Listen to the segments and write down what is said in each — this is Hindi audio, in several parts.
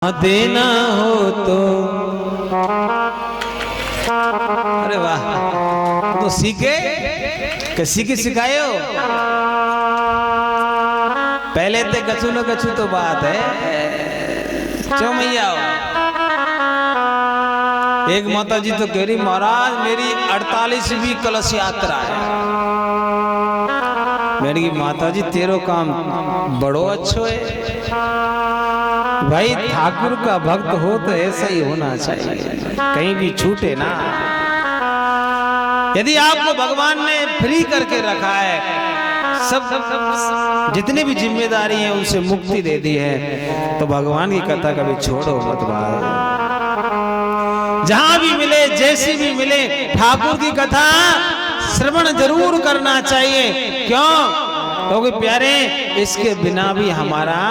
देना हो तो। अरे वाह, तो सीखे किसी की सिखायो। पहले ते कछु न कछु तो बात है। क्यों मैया एक माता जी तो कह रही महाराज मेरी 48वीं कलश यात्रा है। मेरी माता जी तेरो काम बड़ो अच्छो है। भाई ठाकुर का भक्त हो तो ऐसा ही होना चाहिए, कहीं भी छूटे ना। यदि आपको भगवान ने फ्री करके रखा है, सब जितनी भी जिम्मेदारी है उनसे मुक्ति दे दी है, तो भगवान की कथा कभी छोड़ो मत भाई। जहां भी मिले जैसी भी मिले ठाकुर की कथा श्रवण जरूर करना चाहिए। क्यों? क्योंकि प्यारे इसके बिना भी हमारा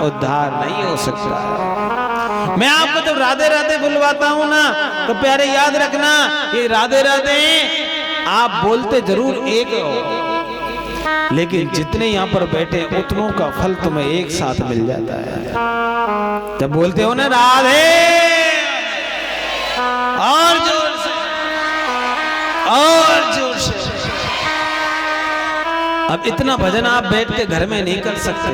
उद्धार नहीं हो सकता है। मैं आपको जब राधे राधे बुलवाता हूं ना, तो प्यारे याद रखना कि राधे राधे आप बोलते जरूर एक हो, लेकिन जितने यहाँ पर बैठे उतनों का फल तुम्हें एक साथ मिल जाता है। जब बोलते हो ना राधे, और जोर से, और जोर से। अब इतना भजन आप बैठ के घर में नहीं कर सकते।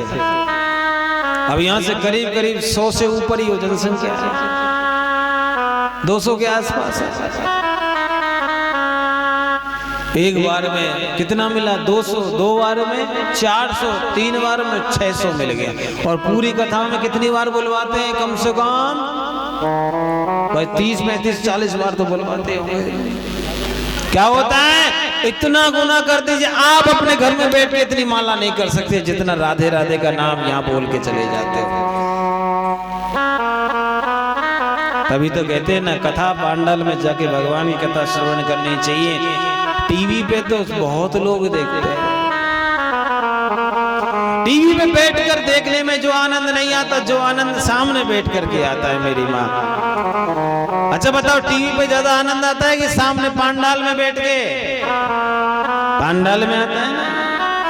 अब यहां से करीब करीब 100 से ऊपर ही हो जनसंख्या है, 200 के आसपास है। एक बार में कितना मिला? 200, 2 बार में 400, 3 बार में 600 मिल गया। और पूरी कथा में कितनी बार बुलवाते हैं? कम से कम भाई 30, 35, 40 बार तो बुलवाते होंगे। क्या होता है? इतना गुना कर दीजिए, आप अपने घर में बैठ के इतनी माला नहीं कर सकते जितना राधे राधे का नाम यहाँ बोल के चले जाते हो। तभी तो कहते हैं ना, कथा पांडाल में जाके भगवान की कथा श्रवण करनी चाहिए। टीवी पे तो बहुत लोग देखते हैं, टीवी पे बैठकर देखने में जो आनंद नहीं आता, जो आनंद सामने बैठ करके आता है मेरी माँ। अच्छा बताओ, टीवी पे ज्यादा आनंद आता है कि सामने पांडाल में बैठ के? पांडाल में आता है ना।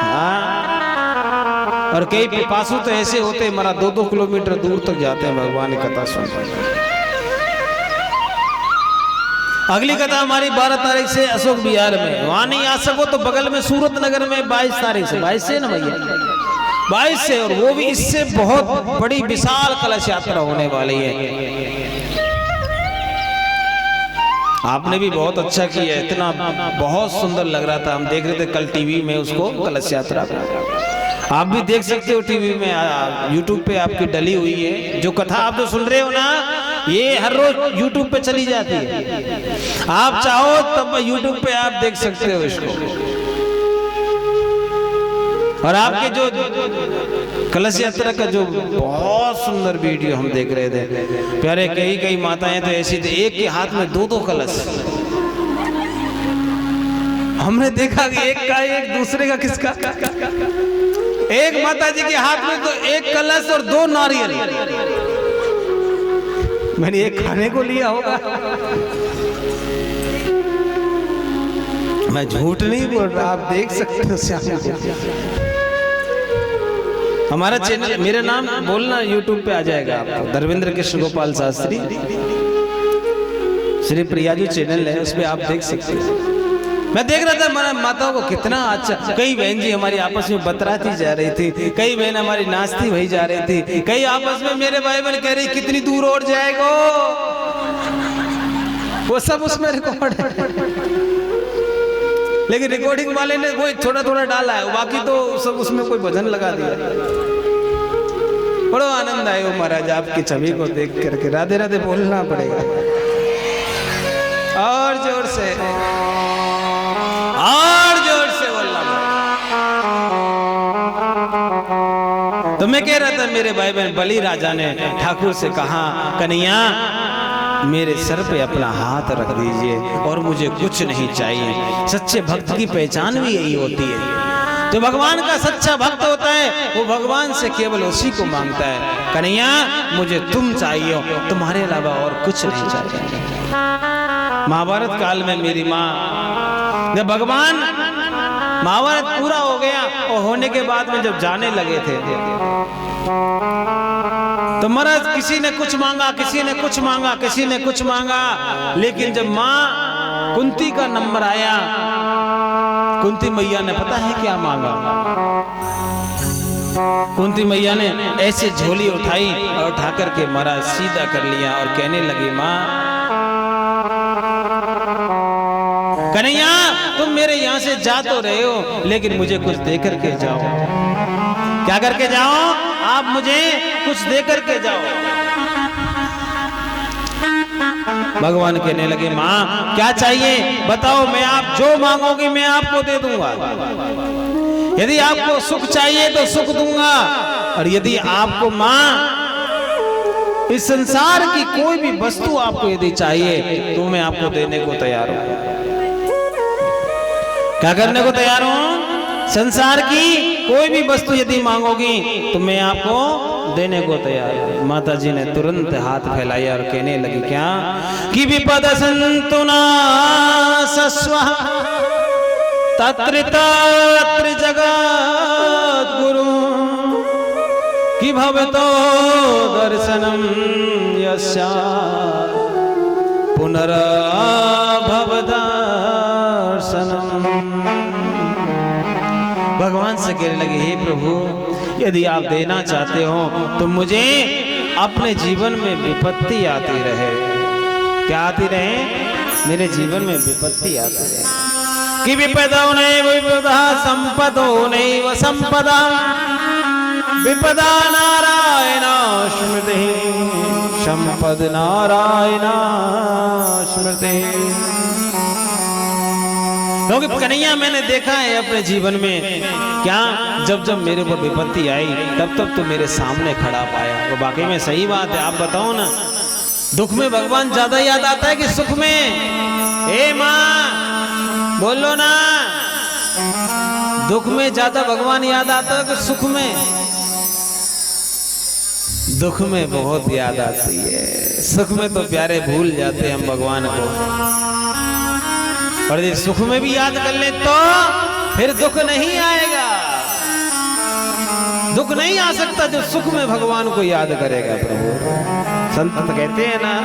हाँ, और कई पिपासु तो ऐसे होते हैं मरा 2-2 किलोमीटर दूर तक जाते हैं भगवान की कथा सुनने। अगली कथा हमारी 12 तारीख से अशोक विहार में। वहां नहीं आ सको तो बगल में सूरत नगर में 22 तारीख से, 22 से ना भैया, 22 से, और वो भी इससे बहुत बड़ी विशाल कलश यात्रा होने वाली है। आपने भी बहुत अच्छा किया, इतना बहुत सुंदर लग रहा था। हम देख रहे थे कल टीवी में उसको, कलश यात्रा को। आप भी देख सकते हो टीवी में, यूट्यूब पे आपकी डली हुई है। जो कथा आप जो सुन रहे हो ना, ये हर रोज यूट्यूब पे चली जाती है। आप चाहो तब यूट्यूब पे आप देख सकते हो इसको। और आपके जो कलश यात्रा का जो बहुत सुंदर वीडियो हम देख रहे थे प्यारे, कई माताएं तो ऐसी थी एक के हाथ में 2-2 कलश। हमने देखा कि एक का एक, दूसरे का किसका। एक माता जी के हाथ में तो 1 कलश और 2 नारियल। मैंने एक खाने को लिया होगा। मैं झूठ नहीं बोल रहा, आप देख सकते हो। हमारा चैनल, मेरा नाम बोलना यूट्यूब पे आ जाएगा आपको, धर्मेंद्र कृष्ण गोपाल शास्त्री, श्री प्रियाजू चैनल है, उसमें आप देख सकते हैं। मैं देख रहा था माताओं को कितना अच्छा। कई बहन जी हमारी आपस में बतराती जा रही थी, कई बहन हमारी नाचती वही जा रही थी, कई आपस में मेरे भाई बहन कह रही कितनी दूर और जाएगा। वो सब उसमें रिकॉर्ड है, लेकिन रिकॉर्डिंग वाले ने वो थोड़ा थोड़ा डाला है, बाकी तो सब उसमें कोई भजन लगा दिया। बड़ा आनंद आया महाराज आपकी छवि को देख करके। राधे राधे बोलना पड़ेगा, और जोर से, और जोर से बोलना पड़ेगा। तो मैं कह रहा था मेरे भाई बहन, बलि राजा ने ठाकुर से कहा कन्हैया मेरे सर पे अपना हाथ रख दीजिए और मुझे कुछ नहीं चाहिए। सच्चे भक्त की पहचान भी यही होती है। जो भगवान का सच्चा भक्त होता है वो भगवान से केवल उसी को मांगता है, कन्हैया मुझे तुम चाहिए, तुम्हारे अलावा और कुछ नहीं चाहिए। महाभारत काल में मेरी माँ, जब भगवान महाभारत पूरा हो गया और होने के बाद में जब जाने लगे थे तो महाराज किसी ने कुछ मांगा, किसी ने कुछ मांगा, किसी ने कुछ मांगा, लेकिन जब मां कुंती का नंबर आया, कुंती मैया ने पता है क्या मांगा? कुंती मैया ने ऐसे झोली उठाई और उठा करके महाराज सीधा कर लिया और कहने लगी, मां कन्हैया तुम मेरे यहाँ से जा तो रहे हो, लेकिन मुझे कुछ दे करके जाओ। क्या करके जाओ? आप मुझे कुछ दे करके जाओ। भगवान कहने लगे, मां क्या चाहिए बताओ, मैं आप जो मांगोगी मैं आपको दे दूंगा। यदि आपको सुख चाहिए तो सुख दूंगा, और यदि आपको मां इस संसार की कोई भी वस्तु आपको यदि चाहिए तो मैं आपको देने को तैयार हूं। क्या करने को तैयार हूं? संसार की कोई भी वस्तु यदि मांगोगी तो मैं आपको देने को तैयार हूं। माता जी ने तुरंत हाथ फैलाया और कहने लगी, क्या कि विपद संतुना सस्व तत्र तत्र जगत गुरु कि भवतो दर्शनम यस्या पुनर्भव दर्शनम। भगवान से कहने लगे, हे प्रभु यदि आप देना चाहते हो तो मुझे अपने जीवन में विपत्ति आती रहे। क्या आती रहे? मेरे जीवन में विपत्ति आती रहे। कि विपदो नैव विपदा संपदो नैव संपदा विपदा नारायण स्मृति संपद नारायण स्मृति। क्योंकि कन्हैया मैंने देखा है अपने जीवन में, क्या जब जब मेरे ऊपर विपत्ति आई तब तब तो मेरे सामने खड़ा पाया। वो वाकई में सही बात है। आप बताओ ना, दुख में भगवान ज्यादा याद आता है कि सुख में? ए माँ बोलो ना, दुख में ज्यादा भगवान याद आता है कि सुख में? दुख में बहुत याद आती है, सुख में तो प्यारे भूल जाते हैं हम भगवान को। और यदि सुख में भी याद कर ले तो फिर दुख नहीं आएगा। दुख नहीं आ सकता जो सुख में भगवान को याद करेगा प्रभु। संत कहते हैं ना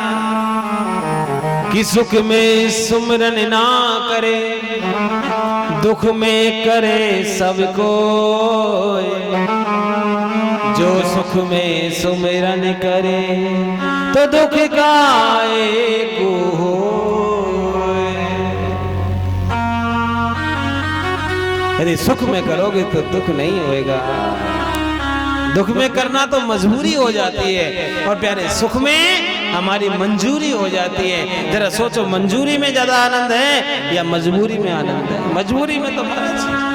कि सुख में सुमरन ना करे, दुख में करे सबको। जो सुख में सुमिरन करे तो दुख काहे को होए। यदि सुख में करोगे तो दुख नहीं होएगा। दुख में करना तो मजबूरी हो जाती है, और प्यारे सुख में हमारी मंजूरी हो जाती है। जरा सोचो, मंजूरी में ज्यादा आनंद है या मजबूरी में आनंद है? मजबूरी में तो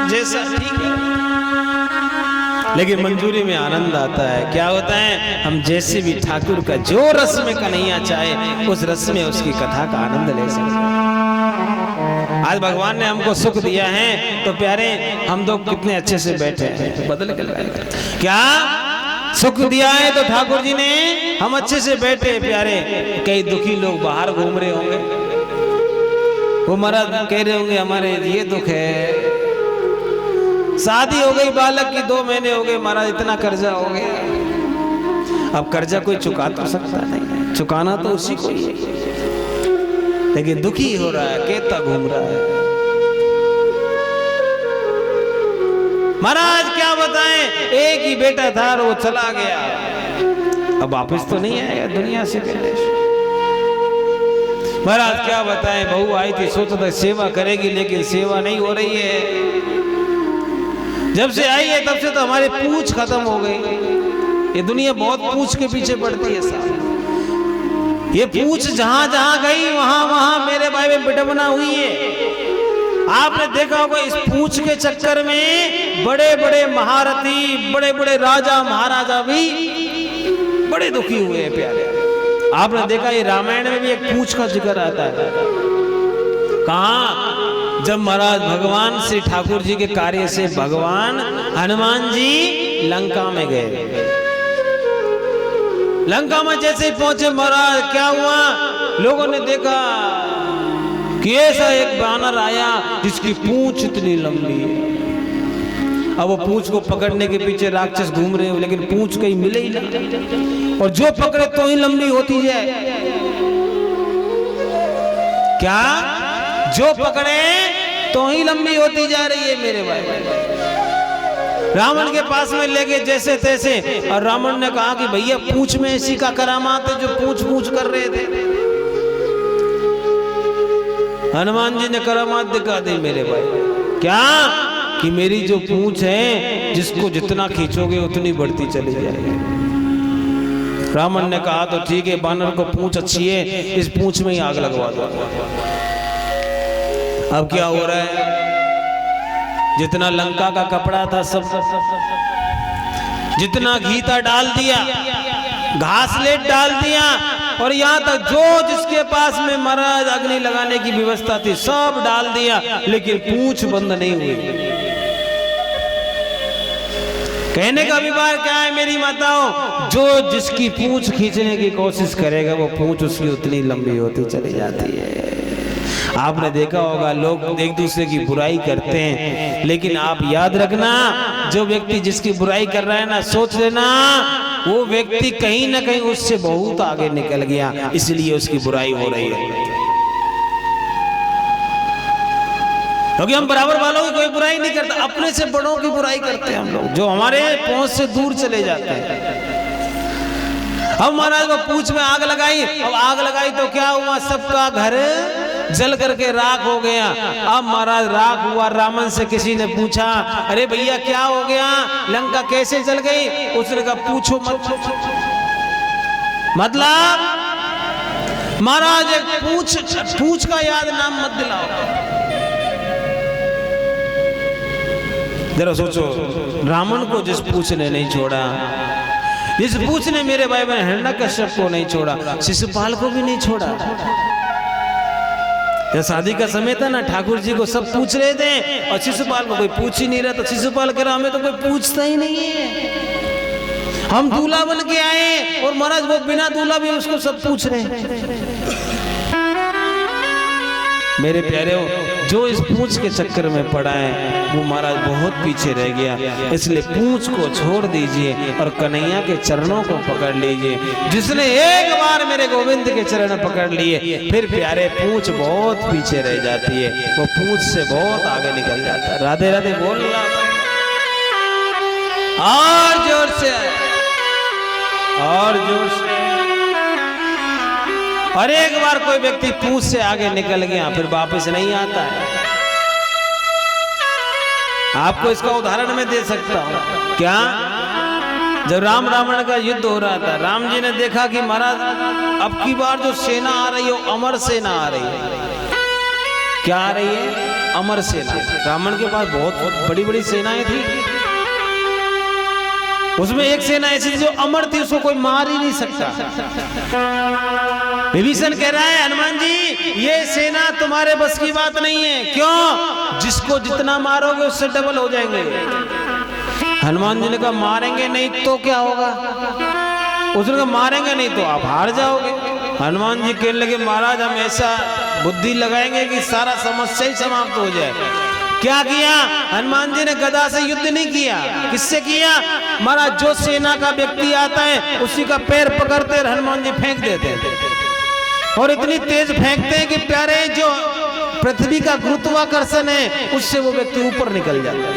जैसा ठीक है, लेकिन मंजूरी में आनंद आता है। क्या होता है? हम जैसे भी ठाकुर का जो रस में कन्हैया चाहे उस रस में उसकी कथा का आनंद ले सकते हैं। आज भगवान ने हमको सुख दिया है तो प्यारे हम लोग कितने अच्छे से बैठे हैं। तो बदल के क्या सुख दिया है तो ठाकुर जी ने हम अच्छे से बैठे प्यारे। कई दुखी लोग बाहर घूम रहे होंगे, वो महाराज कह रहे होंगे हमारे ये दुख है, शादी हो गई बालक की 2 महीने हो गए महाराज, इतना कर्जा हो गया। अब कर्जा कोई चुका तो सकता नहीं, चुकाना तो उसी को ही है, लेकिन दुखी हो रहा है, कहता घूम रहा है। महाराज क्या बताएं, एक ही बेटा था और वो चला गया, अब वापस तो नहीं आएगा दुनिया से। महाराज क्या बताएं, बहू आई थी, सोचा था सेवा करेगी, लेकिन सेवा नहीं हो रही है। जब से आई है तब से तो हमारी पूछ खत्म हो गई। ये दुनिया बहुत पूछ के पीछे पड़ती है साहब। ये पूछ जहां जहां गई वहां वहां मेरे भाई में विडंबना हुई है। आपने देखा होगा इस पूछ के चक्कर में बड़े बड़े महारथी, बड़े बड़े राजा महाराजा भी बड़े दुखी हुए हैं प्यारे। आपने देखा ये रामायण में भी एक पूछ का जिक्र आता है। कहां? जब महाराज भगवान श्री ठाकुर जी के कार्य से भगवान हनुमान जी लंका में गए। लंका में जैसे ही पहुंचे महाराज क्या हुआ, लोगों ने देखा कि ऐसा एक बानर आया जिसकी पूंछ इतनी लंबी है। अब वो पूंछ को पकड़ने के पीछे राक्षस घूम रहे हो, लेकिन पूंछ कहीं मिले ही ना, और जो पकड़े तो ही लंबी होती जाए। क्या? जो पकड़े तो ही लंबी होती जा रही है मेरे भाई। रावण के पास में ले गए जैसे तैसे, और रावण ने कहा कि भैया पूंछ में ऐसी का करामात है जो पूंछ पूंछ कर रहे थे। हनुमान जी ने करामात दिखा दी मेरे भाई। क्या? कि मेरी जो पूंछ है जिसको जितना खींचोगे उतनी बढ़ती चली जाएगी। रावण ने कहा तो ठीक है, बानर को पूंछ अच्छी है, इस पूंछ में ही आग लगवा दो। अब क्या हो रहा है, जितना लंका का कपड़ा था सब, जितना घी था डाल दिया, घासलेट डाल दिया, और यहाँ तक जो जिसके पास में महाराज अग्नि लगाने की व्यवस्था थी सब डाल दिया, लेकिन पूंछ बंद नहीं हुई। कहने का अभिप्राय क्या है मेरी माताओं, जो जिसकी पूंछ खींचने की कोशिश करेगा वो पूंछ उसकी उतनी लंबी होती चली जाती है। आपने देखा होगा लोग एक दूसरे की बुराई करते हैं, लेकिन आप याद रखना जो व्यक्ति जिसकी बुराई कर रहा है ना, सोच लेना वो व्यक्ति कहीं ना कहीं उससे बहुत आगे निकल गया, इसलिए उसकी बुराई हो रही है। क्योंकि हम बराबर वालों की कोई बुराई नहीं करते, अपने से बड़ों की बुराई करते हैं हम लोग, जो हमारे पहुंच से दूर चले जाते हैं। हम महाराज वो पूंछ में आग लगाई, अब आग लगाई तो क्या हुआ, सबका घर जल करके राख हो गया। अब महाराज राख हुआ, रावण से किसी ने पूछा अरे भैया क्या हो गया, लंका कैसे जल गई? उसने कहा पूछो मत। मतलब महाराज एक पूछ का याद नाम मत दिलाओ। जरा सोचो, रावण को जिस पूछ ने नहीं छोड़ा, जिस पूछ ने मेरे भाई बहन हिरण्यकश्यप को नहीं छोड़ा, शिशुपाल को भी नहीं छोड़ा। जब शादी का समय था ना, ठाकुर जी को सब पूछ रहे थे और शिशुपाल को कोई पूछ ही नहीं रहा, तो शिशुपाल कह रहा हमें तो कोई पूछता ही नहीं है, हम दूल्हा बन के आए और महाराज वो बिना दूल्हा भी उसको सब पूछ रहे हैं। मेरे प्यारे हो, जो इस पूंछ के चक्कर में पड़ा है वो महाराज बहुत पीछे रह गया, इसलिए पूंछ को छोड़ दीजिए और कन्हैया के चरणों को पकड़ लीजिए। जिसने एक बार मेरे गोविंद के चरण पकड़ लिए, फिर प्यारे पूंछ बहुत पीछे रह जाती है, वो पूंछ से बहुत आगे निकल जाता है। राधे राधे बोलना और जोर से, और जोर से। और एक बार कोई व्यक्ति पूंछ से आगे निकल गया फिर वापस नहीं आता है। आपको इसका उदाहरण मैं दे सकता हूं। क्या? जब राम रावण का युद्ध हो रहा था, राम जी ने देखा कि महाराज अब की बार जो सेना आ रही है अमर सेना आ रही है। क्या आ रही है? अमर सेना। रावण के पास बहुत बड़ी बड़ी सेनाएं थी, उसमें एक सेना ऐसी थी जो अमर थी, उसको कोई मार ही नहीं सकता। विभीषण कह रहा है हनुमान जी ये सेना तुम्हारे बस की बात नहीं है। क्यों? जिसको जितना मारोगे उससे डबल हो जाएंगे। हनुमान जी ने कहा मारेंगे नहीं तो क्या होगा? उसने कहा मारेंगे नहीं तो आप हार जाओगे। हनुमान जी कहने लगे महाराज हम ऐसा बुद्धि लगाएंगे कि सारा समस्या ही समाप्त हो जाए। क्या किया? हनुमान जी ने गदा से युद्ध नहीं किया। किससे किया? महाराज जो सेना का व्यक्ति आता है उसी का पैर पकड़ते और हनुमान जी फेंक देते हैं, और इतनी तेज फेंकते हैं कि प्यारे जो पृथ्वी का गुरुत्वाकर्षण है उससे वो व्यक्ति ऊपर निकल जाता है।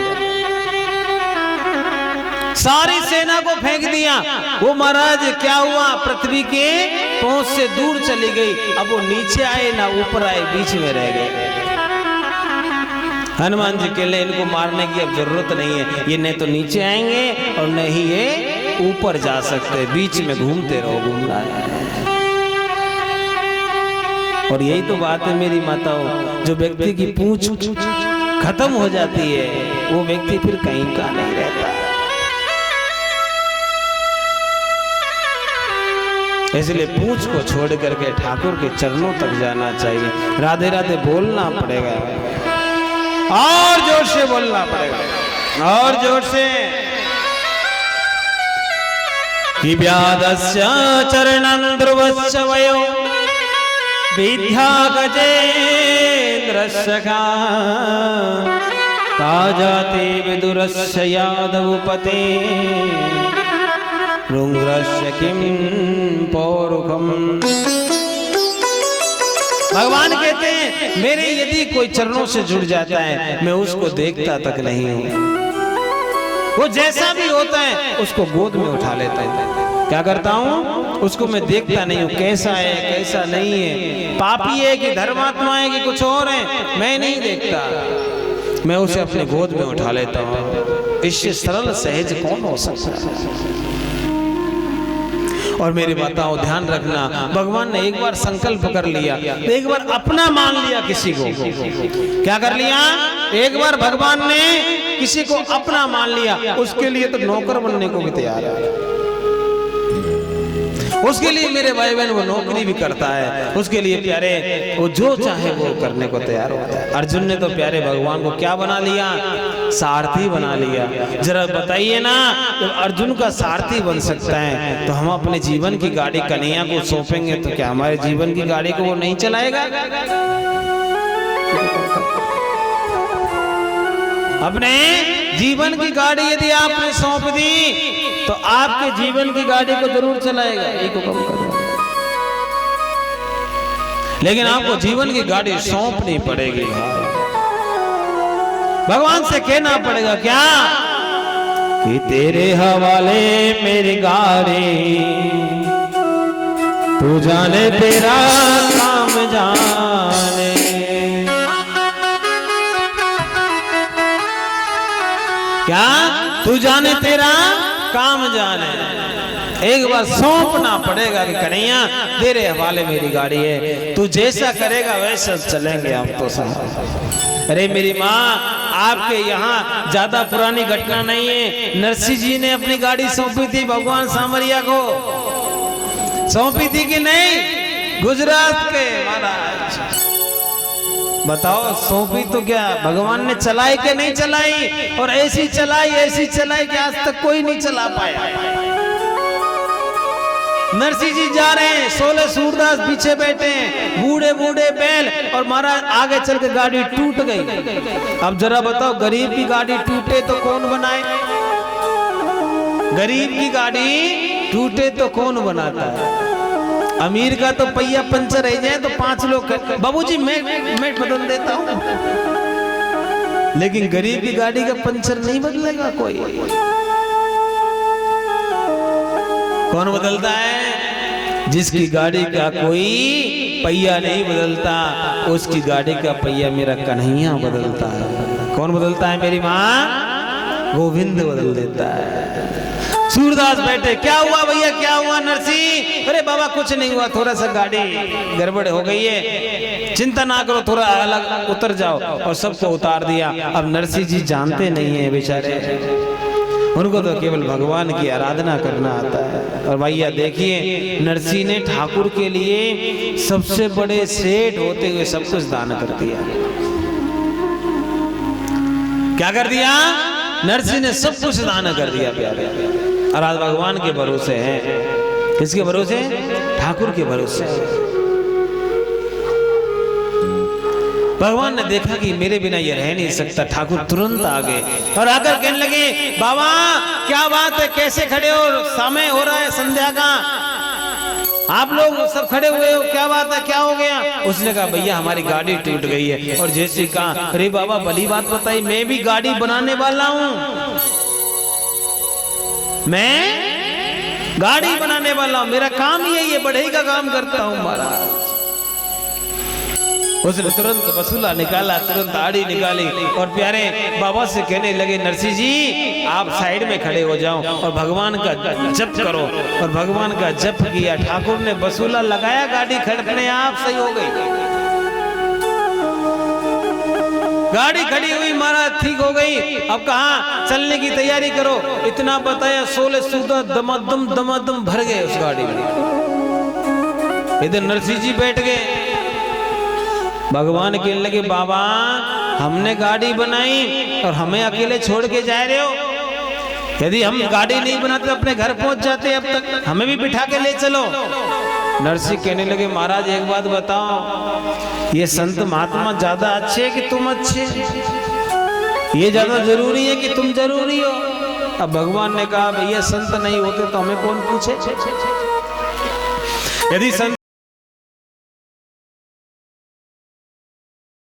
सारी सेना को फेंक दिया। वो महाराज क्या हुआ? पृथ्वी के पहुंच से दूर चली गई। अब वो नीचे आए ना ऊपर आए, बीच में रह गए। हनुमान जी के लिए इनको मारने की अब जरूरत नहीं है, ये नहीं तो नीचे आएंगे और नहीं ये ऊपर जा सकते, बीच में घूमते रहो, घूमना है। और यही तो बात है मेरी माताओं, जो व्यक्ति की पूंछ खत्म हो जाती है वो व्यक्ति फिर कहीं का नहीं रहता। इसलिए पूंछ को छोड़ करके ठाकुर के चरणों तक जाना चाहिए। राधे राधे बोलना पड़ेगा, और जोर से बोलना पड़ेगा, और जोर से। कि व्याधस्य चरणं ध्रुवस्य वयो विद्या गजेन्द्रस्य ताजाते विदुरस्य यादवपते रुंग्रस्य किं पौरुखम। भगवान कहते हैं मेरे यदि कोई चरणों से जुड़ जाता है मैं उसको देखता तक नहीं हूं, वो जैसा भी होता है उसको गोद में उठा लेता हूं। क्या करता हूं? उसको मैं देखता नहीं हूं कैसा है कैसा नहीं है, पापी है कि धर्मात्मा है कि कुछ और है, मैं नहीं देखता, मैं उसे अपने गोद में उठा लेता हूं। इससे सरल सहज कौन हो सकता है? और मेरी बाताओं ध्यान रखना, भगवान ने एक बार संकल्प कर लिया, एक बार अपना मान लिया किसी को। क्या कर लिया? एक बार भगवान ने किसी को अपना मान लिया, उसके लिए तो नौकर बनने को भी तैयार है। उसके लिए मेरे भाई बहन वो नौकरी भी करता है, उसके लिए प्यारे वो जो चाहे वो करने को तैयार होता है। अर्जुन ने तो प्यारे भगवान को क्या बना लिया? सारथी बना लिया। जरा बताइए ना, जब अर्जुन का सारथी बन सकता है तो हम अपने जीवन की गाड़ी कन्हैया को सौंपेंगे तो क्या हमारे जीवन की गाड़ी को वो नहीं चलाएगा? अपने जीवन की गाड़ी यदि आपने सौंप दी तो आपके जीवन की गाड़ी को जरूर चलाएगा, एक हुक्म करो। लेकिन आपको जीवन की गाड़ी सौंपनी पड़ेगी, भगवान से कहना पड़ेगा क्या कि तेरे हवाले मेरी गाड़ी, तू जाने तेरा काम जाने। क्या? तू जाने तेरा काम जाने। एक बार सौंपना पड़ेगा कि कन्हैया तेरे हवाले मेरी गाड़ी है, तू जैसा करेगा वैसा चलेंगे हम तो साहब। अरे मेरी माँ, आपके यहाँ ज्यादा पुरानी घटना नहीं है, नरसिंह जी ने अपनी गाड़ी सौंपी थी भगवान सामरिया को, सौंपी थी कि नहीं? गुजरात के महाराज, बताओ सौंपी तो क्या भगवान ने चलाई के नहीं चलाई? और ऐसी चलाई कि आज तक कोई नहीं चला पाया। नरसिंह जी जा रहे हैं, 16 सूरदास पीछे बैठे हैं, बूढ़े बूढ़े बैल, और महाराज आगे चल के गाड़ी टूट गई। अब जरा बताओ, गरीब की गाड़ी टूटे तो कौन बनाए? गरीब की गाड़ी टूटे तो कौन बनाता है? अमीर का तो पहिया पंचर रह जाए तो 5 लोग बाबूजी मैं बदल देता हूँ, लेकिन गरीब की गाड़ी का पंचर नहीं बदलेगा कोई। कौन बदलता है? जिसकी गाड़ी का कोई पहिया नहीं बदलता, उसकी गाड़ी का पहिया मेरा कन्हैया बदलता है। कौन बदलता है? मेरी माँ गोविंद बदल देता है। सूरदास बैठे, क्या हुआ भैया, क्या हुआ नरसिंह? अरे बाबा कुछ नहीं हुआ, थोड़ा सा गाड़ी गड़बड़ हो गई है, चिंता ना करो, थोड़ा अलग उतर जाओ। और सबको उतार दिया। अब नरसिंह जी जानते नहीं है बेचारे, उनको तो केवल भगवान की आराधना करना आता है। और भैया देखिए, नरसिंह ने ठाकुर के लिए सबसे बड़े सेठ होते हुए सब कुछ दान कर दिया। क्या कर दिया? नरसिंह ने सब कुछ दान कर दिया प्यारे। और आज भगवान के भरोसे हैं। किसके भरोसे? ठाकुर के भरोसे। भगवान ने देखा कि मेरे बिना ये रह नहीं सकता, ठाकुर तुरंत आ गए और आकर कहने लगे, बाबा क्या बात है, कैसे खड़े हो? समय हो रहा है संध्या का, आप लोग सब खड़े हुए हो, क्या बात है, क्या हो गया? उसने कहा भैया हमारी गाड़ी टूट गई है। और जैसे कहा, अरे बाबा भली बात बताई, मैं भी गाड़ी बनाने वाला हूँ, मैं गाड़ी बनाने वाला हूँ, मेरा काम ही है, ये बढ़ई का काम करता हूँ महाराज। उसने तुरंत वसूला निकाला, तुरंत आड़ी निकाली और प्यारे बाबा से कहने लगे, नरसिंह जी आप साइड में खड़े हो जाओ और भगवान का जप करो। और भगवान का जप किया, ठाकुर ने वसूला लगाया, गाड़ी खड़कने आप सही हो गई, गाड़ी खड़ी हुई, महाराज ठीक हो गई। अब कहा चलने की तैयारी करो, इतना बताया, 16 सूदा दमादम दमादम भर गए उस गाड़ी में। इधर नरसिंह जी बैठ गए, भगवान कहने लगे, बाबा हमने गाड़ी बनाई और हमें अकेले छोड़ के जा रहे हो? यदि हम गाड़ी नहीं बनाते अपने घर पहुंच जाते, अब तक हमें भी बिठा के ले चलो। नरसिंह कहने लगे, महाराज एक बात बताओ, ये संत महात्मा ज्यादा अच्छे कि तुम अच्छे? ये ज्यादा जरूरी है कि तुम जरूरी हो। अब भगवान ने कहा भैया संत नहीं होते तो हमें कौन पूछे। यदि संत